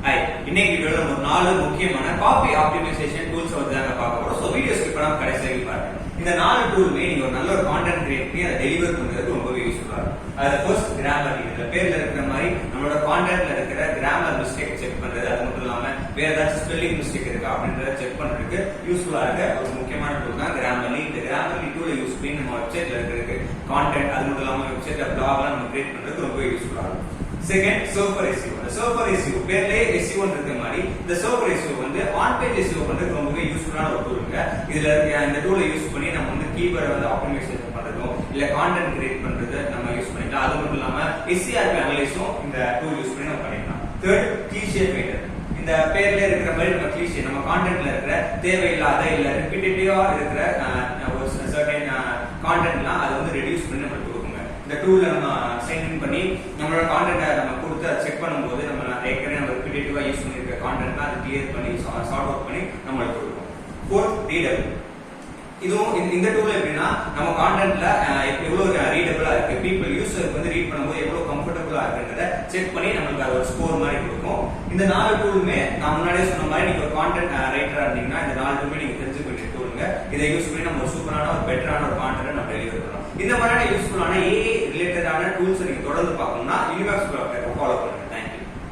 Hi, இன்னைக்கு வீடியோல ஒரு 4 முக்கியமான காப்பி ஆப்டிமைசேஷன் டூல்ஸ் வந்து நாங்க பார்க்க போறோம். சோ வீடியோ ஸ்கிப் பண்ணாம கடைசி வரைக்கும் பாருங்க. இந்த 4 டூலுமே நீங்க ஒரு நல்ல ஒரு கான்டென்ட் கிரியேட் பண்ணி அதை டெலிவர் பண்றதுக்கு ரொம்பவே யூஸ்ஃபுல்லா இருக்கும். அது ஃபர்ஸ்ட் கிராமர், இதுல பேர்ல இருக்கிற மாதிரி நம்மளோட கான்டென்ட்ல இருக்கிற கிராமர் மிஸ்டேக் செக் பண்றது, அது மட்டும் இல்லாம வேற ஏதாச்சும் ஸ்பெல்லிங் மிஸ்டேக் இருக்கா அப்படின்றத செக் பண்றதுக்கு யூஸ்ஃபுல்லா இருக்க ஒரு முக்கியமான டூல் தான் கிராமர்லி. இந்த கிராமர்லி டூலை யூஸ் பண்ணி நம்ம வெப்சைட்ல இருக்கிற கான்டென்ட், அது மட்டும் இல்லாம வெப்சைட்ல பிளாக்லாம் நம்ம கிரியேட் பண்றதுக்கு ரொம்பவே யூஸ்ஃபுல்லா இருக்கும். Second, server SEO. இந்த சர்வர் SEO பேர்லயே SEO இருக்கிற மாதிரி இந்த சர்வர் SEO வந்து ஆன் பேஜ் SEO பண்றதுக்கு ரொம்பவே யூஸ்ஃபுல்லான ஒரு டூலுங்க. இதுல இந்த டூலை யூஸ் பண்ணி நம்ம வந்து கீவேர்ட் வந்து ஆப்டிமைசேஷன் பண்றதும் இல்ல கான்டென்ட் கிரியேட் பண்றது நம்ம யூஸ் பண்ணிக்கலாம். அது மட்டும் இல்லாம SERP அனலைஸும் இந்த டூல் யூஸ் பண்ணி நம்ம பண்ணிக்கலாம். Third, cliché finder. இந்த பேர்ல இருக்கிற மாதிரி நம்ம கிளிஷே, நம்ம கான்டென்ட்ல இருக்கிற தேவையில்லாத இல்ல ரிப்பீட்டேட்டிவா இருக்கிற ஒரு சர்டன் கான்டென்ட்லாம் அதை வந்து ரெடியூஸ் பண்ணி நம்ம கொடுக்குங்க. இந்த டூல்ல நம்ம சைன் இன் பண்ணி நம்மளோட கான்டென்ட்டை நம்ம கொடுத்து அதை செக் பண்ணும்போது நம்ம ஏற்கனவே நம்ம ரிப்பீட்டேட்டிவா யூஸ் பண்ணிருக்க கான்டென்ட்லாம் அதை கிளியர் பண்ணி சார்ட் அவுட் பண்ணி நம்மளுக்கு கொடுக்கும். Fourth, readable. இதுவும் இந்த டூல் எப்படின்னா நம்ம கான்டென்ட்ல எவ்வளவு ரீடபிளா இருக்கு, பீப்புள் யூசருக்கு வந்து ரீட் பண்ணும்போது எவ்வளவு கம்ஃபர்டபுளா இருக்குன்றத செக் பண்ணி நமக்கு அது ஒரு ஸ்கோர் மாதிரி கொடுக்கும். இந்த 4 டூலுமே நான் முன்னாடியே சொன்ன மாதிரி நீங்க ஒரு கான்டென்ட் ரைட்டரா இருந்தீங்கன்னா இந்த 4 டூலுமே நீங்க தெரிஞ்சுக்க வேண்டிய டூலுங்க. இதை யூஸ் பண்ணி நம்ம ஒரு சூப்பரான ஒரு பெட்டரான ஒரு கான்டென்ட் நம்ம டெலிவர் பண்ணலாம். இந்த மாதிரியான யூஸ்ஃபுல்லான AI ரிலேட்டடான டூல்ஸ் நீங்க தொடர்ந்து பார்க்கணும்னா யூனிவர்ஸ் ஃபாலோ பண்ணுங்க.